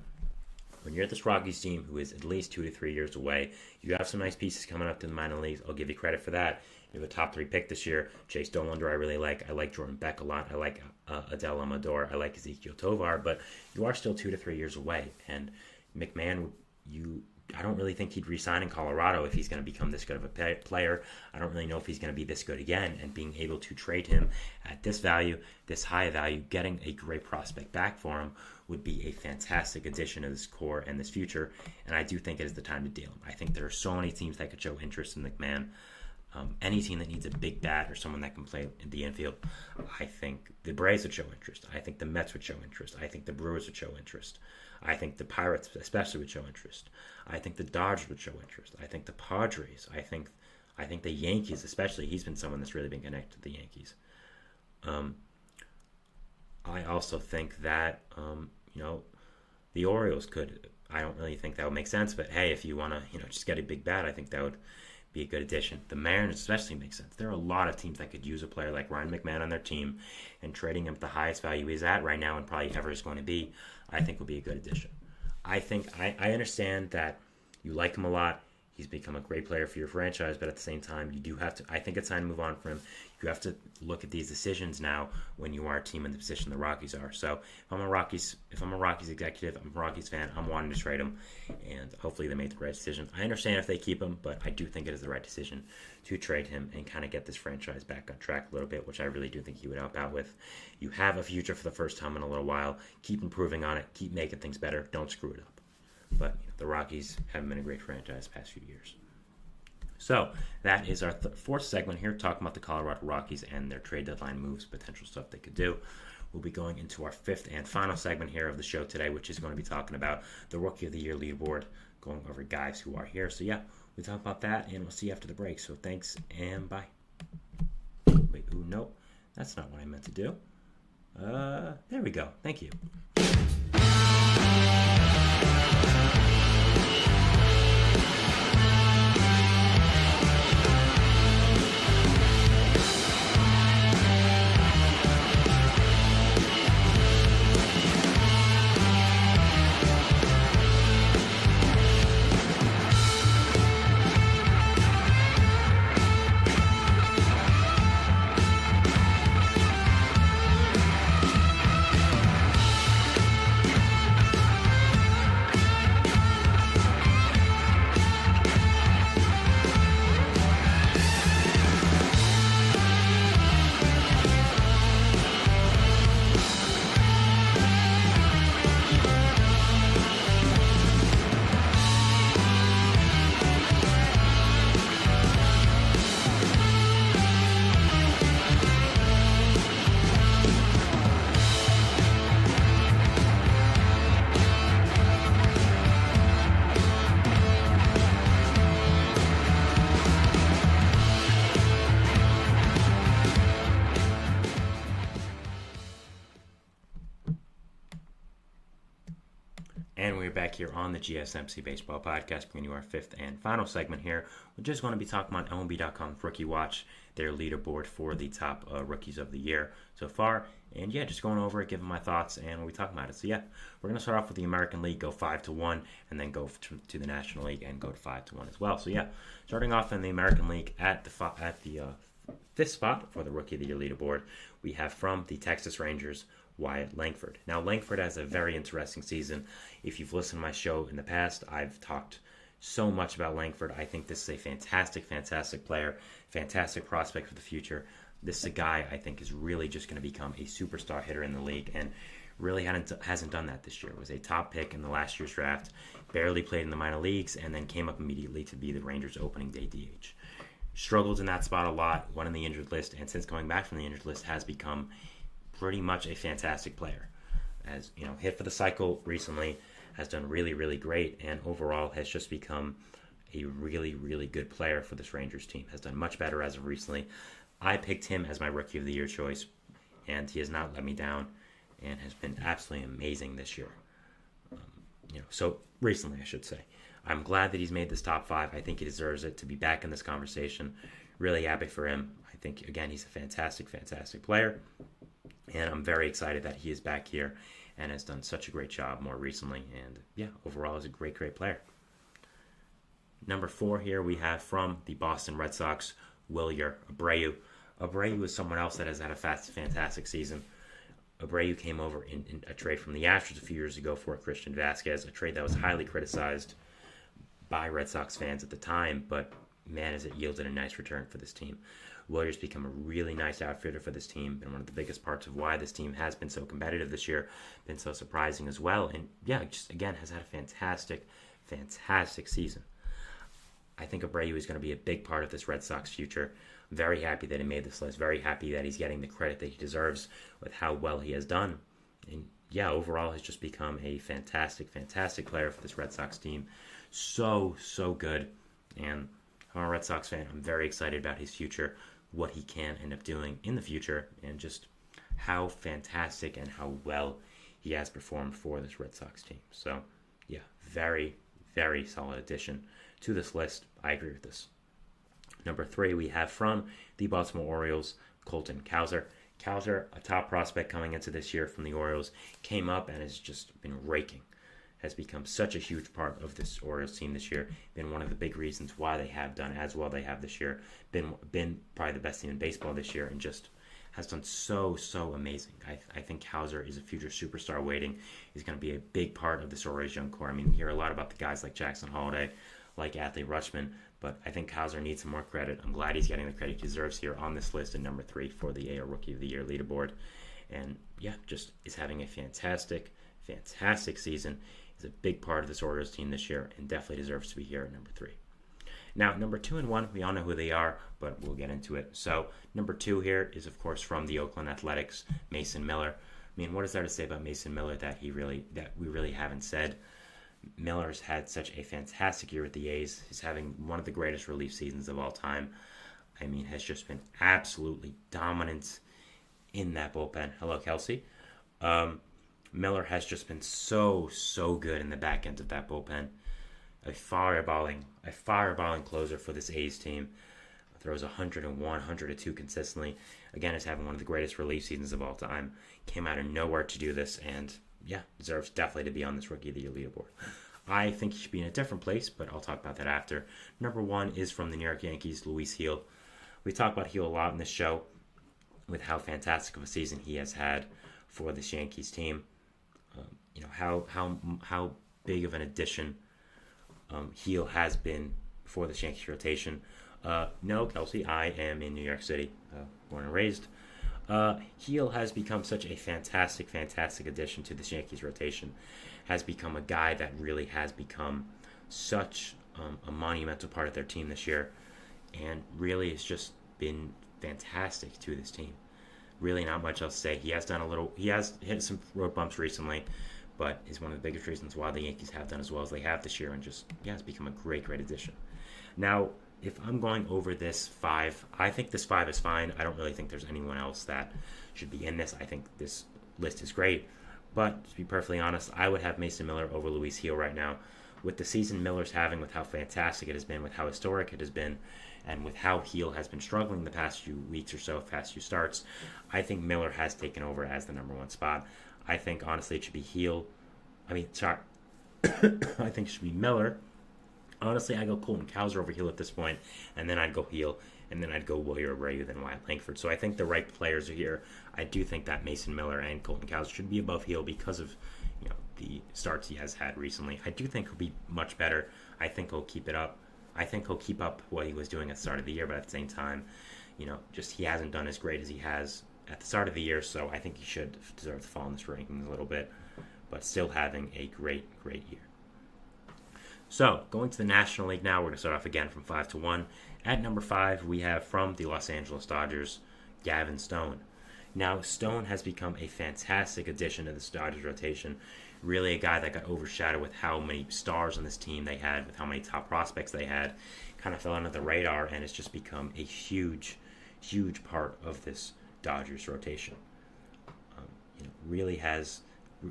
When you're at this Rockies team who is at least 2 to 3 years away, you have some nice pieces coming up to the minor leagues. I'll give you credit for that. You have a top 3 pick this year. Chase Dollander I really like. I like Jordan Beck a lot. I like Adel Amador. I like Ezekiel Tovar. But you are still 2 to 3 years away. And McMahon, I don't really think he'd re-sign in Colorado if he's going to become this good of a player. I don't really know if he's going to be this good again. And being able to trade him at this value, this high value, getting a great prospect back for him would be a fantastic addition to this core and this future. And I do think it is the time to deal him. I think there are so many teams that could show interest in McMahon. Any team that needs a big bat or someone that can play in the infield, I think the Braves would show interest. I think the Mets would show interest. I think the Brewers would show interest. I think the Pirates especially would show interest. I think the Dodgers would show interest. I think the Padres. I think the Yankees especially. He's been someone that's really been connected to the Yankees. I also think that the Orioles could. I don't really think that would make sense, but hey, if you want to just get a big bat, I think that would be a good addition. The Mariners especially makes sense. There are a lot of teams that could use a player like Ryan McMahon on their team, and trading him at the highest value he's at right now and probably ever is going to be, I think would be a good addition. I think I understand that you like him a lot. He's become a great player for your franchise, but at the same time, you do have to. I think it's time to move on from him. You have to look at these decisions now when you are a team in the position the Rockies are. So if I'm a Rockies executive, I'm a Rockies fan, I'm wanting to trade him, and hopefully they made the right decision. I understand if they keep him, but I do think it is the right decision to trade him and kind of get this franchise back on track a little bit, which I really do think he would help out with. You have a future for the first time in a little while. Keep improving on it. Keep making things better. Don't screw it up. But the Rockies haven't been a great franchise the past few years. So that is our fourth segment here, talking about the Colorado Rockies and their trade deadline moves, potential stuff they could do. We'll be going into our fifth and final segment here of the show today, which is going to be talking about the Rookie of the Year leaderboard, going over guys who are here. So yeah, we'll talk about that, and we'll see you after the break. So thanks, and bye. Wait, no, that's not what I meant to do. There we go. Thank you. And we're back here on the GSMC Baseball Podcast, bringing you our fifth and final segment here. We're just going to be talking about MLB.com's Rookie Watch, their leaderboard for the top rookies of the year so far. And yeah, just going over it, giving my thoughts, and we'll be talking about it. So yeah, we're going to start off with the American League, go 5-1, and then go to the National League and go to 5-1 as well. So yeah, starting off in the American League at the fifth spot for the Rookie of the Year leaderboard, we have from the Texas Rangers, Wyatt Langford. Now, Langford has a very interesting season. If you've listened to my show in the past, I've talked so much about Langford. I think this is a fantastic, fantastic player, fantastic prospect for the future. This is a guy I think is really just going to become a superstar hitter in the league, and really hasn't done that this year. Was a top pick in the last year's draft, barely played in the minor leagues, and then came up immediately to be the Rangers' opening day DH. Struggled in that spot a lot, went on the injured list, and since coming back from the injured list has become pretty much a fantastic player. As hit for the cycle recently, has done really, really great, and overall has just become a really, really good player for this Rangers team. Has done much better as of recently. I picked him as my Rookie of the Year choice, and he has not let me down, and has been absolutely amazing this year. So recently, I should say. I'm glad that he's made this top 5. I think he deserves it to be back in this conversation. Really happy for him. I think, again, he's a fantastic, fantastic player, and I'm very excited that he is back here and has done such a great job more recently. And yeah, overall, is a great, great player. Number 4 here we have from the Boston Red Sox, Wilyer Abreu. Abreu is someone else that has had a fantastic season. Abreu came over in a trade from the Astros a few years ago for Christian Vasquez, a trade that was highly criticized by Red Sox fans at the time, but man, has it yielded a nice return for this team. Wilyer's become a really nice outfielder for this team, and one of the biggest parts of why this team has been so competitive this year, been so surprising as well, and yeah, just again has had a fantastic, fantastic season. I think Abreu is going to be a big part of this Red Sox future. I'm very happy that he made this list, very happy that he's getting the credit that he deserves with how well he has done, and yeah, overall has just become a fantastic, fantastic player for this Red Sox team. So good, and I'm a Red Sox fan. I'm very excited about his future, what he can end up doing in the future, and just how fantastic and how well he has performed for this Red Sox team. So, yeah, very, very solid addition to this list. I agree with this. Number 3, we have from the Baltimore Orioles, Colton Cowser. Cowser, a top prospect coming into this year from the Orioles, came up and has just been raking. Has become such a huge part of this Orioles team this year. Been one of the big reasons why they have done as well they have this year. Been probably the best team in baseball this year, and just has done so amazing. I think Cowser is a future superstar waiting. He's going to be a big part of this Orioles young core. I mean, you hear a lot about the guys like Jackson Holliday, like Adley Rutschman, but I think Cowser needs some more credit. I'm glad he's getting the credit he deserves here on this list at number 3 for the AL Rookie of the Year leaderboard. And yeah, just is having a fantastic season. He's a big part of this Orioles team this year and definitely deserves to be here at number 3. Now, number 2 and 1, we all know who they are, but we'll get into it. So, number 2 here is, of course, from the Oakland Athletics, Mason Miller. I mean, what is there to say about Mason Miller that we really haven't said? Miller's had such a fantastic year with the A's. He's having one of the greatest relief seasons of all time. I mean, has just been absolutely dominant in that bullpen. Hello, Kelsey. Miller has just been so good in the back end of that bullpen. A fireballing closer for this A's team. Throws 101, 102 consistently. Again, is having one of the greatest relief seasons of all time. Came out of nowhere to do this, and yeah, deserves definitely to be on this Rookie of the Year leaderboard. I think he should be in a different place, but I'll talk about that after. Number 1 is from the New York Yankees, Luis Gil. We talk about Gil a lot in this show with how fantastic of a season he has had for this Yankees team. How big of an addition Gil has been for the Yankees rotation. No, Kelsey, I am in New York City, born and raised. Gil has become such a fantastic addition to the Yankees rotation. Has become a guy that really has become such a monumental part of their team this year, and really has just been fantastic to this team. Really not much else to say. He has hit some road bumps recently, but is one of the biggest reasons why the Yankees have done as well as they have this year, and just, yeah, it's become a great addition. Now, if I'm going over this 5, I think this 5 is fine. I don't really think there's anyone else that should be in this. I think this list is great, but to be perfectly honest, I would have Mason Miller over Luis Gil right now. With the season Miller's having, with how fantastic it has been, with how historic it has been, and with how Gil has been struggling the past few weeks or so, past few starts, I think Miller has taken over as the number 1 spot. I think, honestly, it should be I think it should be Miller, Honestly, I go Colton Cowser over Hill at this point, and then I'd go Heel, and then I'd go Wilyer Abreu, then Wyatt Langford. So I think the right players are here. I do think that Mason Miller and Colton Cowser should be above Heel because of the starts he has had recently. I do think he'll be much better. I think he'll keep it up. I think he'll keep up what he was doing at the start of the year, but at the same time, just he hasn't done as great as he has at the start of the year, so I think he should deserve to fall in this rankings a little bit, but still having a great year. So, going to the National League now, we're going to start off again from 5 to 1. At number 5, we have from the Los Angeles Dodgers, Gavin Stone. Now, Stone has become a fantastic addition to the Dodgers rotation. Really a guy that got overshadowed with how many stars on this team they had, with how many top prospects they had. Kind of fell under the radar, and it's just become a huge part of this Dodgers rotation. Really has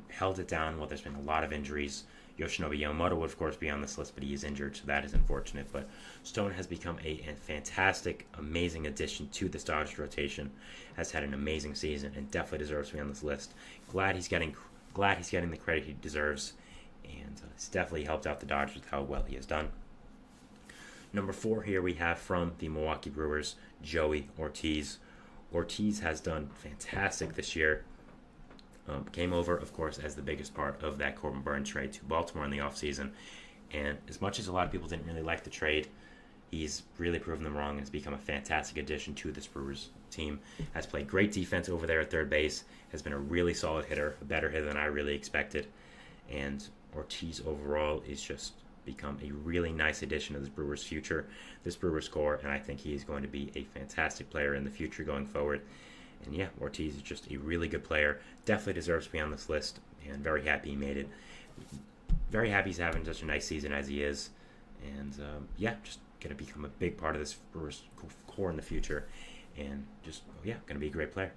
held it down while there's been a lot of injuries. Yoshinobu Yamamoto would, of course, be on this list, but he is injured, so that is unfortunate. But Stone has become a fantastic, amazing addition to this Dodgers rotation, has had an amazing season, and definitely deserves to be on this list. Glad he's getting the credit he deserves, and it's definitely helped out the Dodgers with how well he has done. Number 4 here we have from the Milwaukee Brewers, Joey Ortiz. Ortiz has done fantastic this year. Came over, of course, as the biggest part of that Corbin Burnes trade to Baltimore in the offseason. And as much as a lot of people didn't really like the trade, he's really proven them wrong and has become a fantastic addition to this Brewers team. Has played great defense over there at third base, has been a really solid hitter, a better hitter than I really expected. And Ortiz overall is just become a really nice addition to this Brewers future, this Brewers core, and I think he is going to be a fantastic player in the future going forward. And yeah, Ortiz is just a really good player. Definitely deserves to be on this list, and very happy he made it. Very happy he's having such a nice season as he is. And just going to become a big part of this Brewers core in the future. And just, going to be a great player.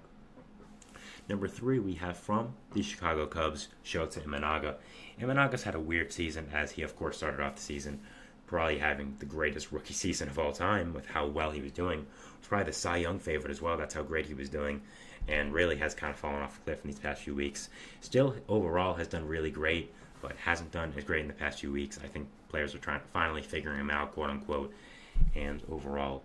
Number 3, we have from the Chicago Cubs, Shota Imanaga. Imanaga's had a weird season, as he, of course, started off the season probably having the greatest rookie season of all time with how well he was doing. Was probably the Cy Young favorite as well. That's how great he was doing, and really has kind of fallen off a cliff in these past few weeks. Still, overall, has done really great, but hasn't done as great in the past few weeks. I think players are finally figuring him out, quote unquote, and overall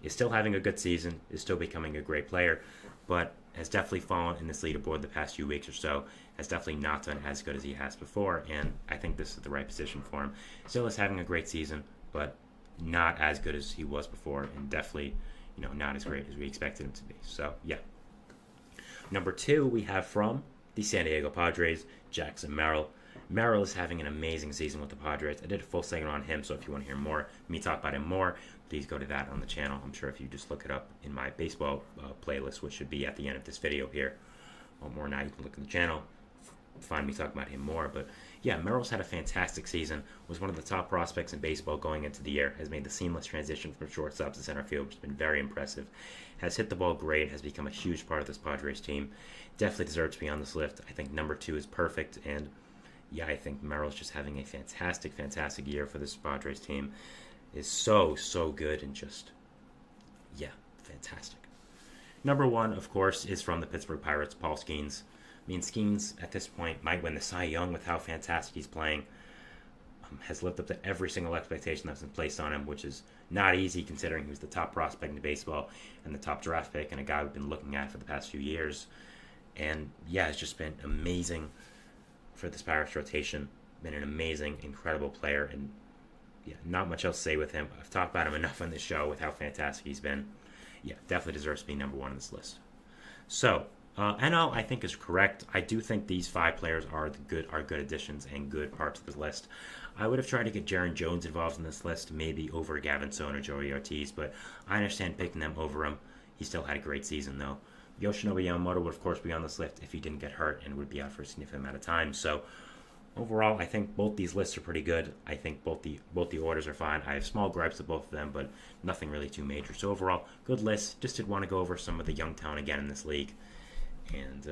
is still having a good season, is still becoming a great player, but has definitely fallen in this leaderboard the past few weeks or so, has definitely not done as good as he has before, and I think this is the right position for him. Still is having a great season, but not as good as he was before, and definitely, not as great as we expected him to be. So, yeah. Number 2, we have from the San Diego Padres, Jackson Merrill. Merrill is having an amazing season with the Padres. I did a full segment on him, so if you want to hear me talk about him more, please go to that on the channel. I'm sure if you just look it up in my baseball playlist, which should be at the end of this video here, or now you can look in the channel, find me talking about him more. But yeah, Merrill's had a fantastic season, was one of the top prospects in baseball going into the year, has made the seamless transition from shortstop to center field, which has been very impressive, has hit the ball great, has become a huge part of this Padres team. Definitely deserves to be on this list. I think number 2 is perfect, and yeah, I think Merrill's just having a fantastic year for this Padres team. Is so good and just, fantastic. Number 1, of course, is from the Pittsburgh Pirates, Paul Skeens. I mean, Skeens, at this point, might win the Cy Young with how fantastic he's playing. Has lived up to every single expectation that's been placed on him, which is not easy considering he was the top prospect in baseball and the top draft pick and a guy we've been looking at for the past few years. And yeah, it's just been amazing for this Pirates rotation. Been an amazing, incredible player, and yeah, not much else to say with him. I've talked about him enough on this show with how fantastic he's been. Yeah, definitely deserves to be number 1 on this list. So, NL, I think, is correct. I do think these 5 players are good additions and good parts of the list. I would have tried to get Jaron Jones involved in this list, maybe over Gavin Stone or Joey Ortiz, but I understand picking them over him. He still had a great season, though. Yoshinobu Yamamoto would, of course, be on this list if he didn't get hurt and would be out for a significant amount of time. So, overall, I think both these lists are pretty good. I think both the orders are fine. I have small gripes with both of them, but nothing really too major. So overall, good list. Just did want to go over some of the young talent again in this league, and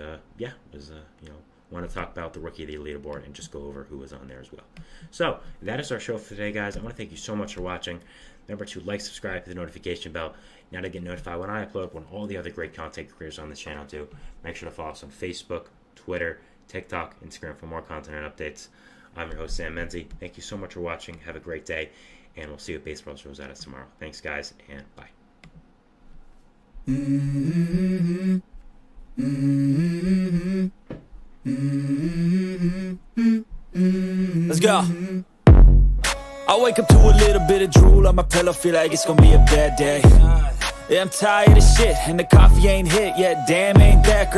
want to talk about the Rookie of the Year leaderboard and just go over who was on there as well. So that is our show for today, guys. I want to thank you so much for watching. Remember to like, subscribe, hit the notification bell now to get notified when I upload, when all the other great content creators on this channel do. Make sure to follow us on Facebook, Twitter, TikTok, Instagram for more content and updates. I'm your host, Sam Menzie. Thank you so much for watching. Have a great day, and we'll see you at Baseball Throws at us tomorrow. Thanks, guys, and bye. Let's go. I wake up to a little bit of drool on my pillow, feel like it's gonna be a bad day. Yeah, I'm tired of shit, and the coffee ain't hit yet, damn ain't that great.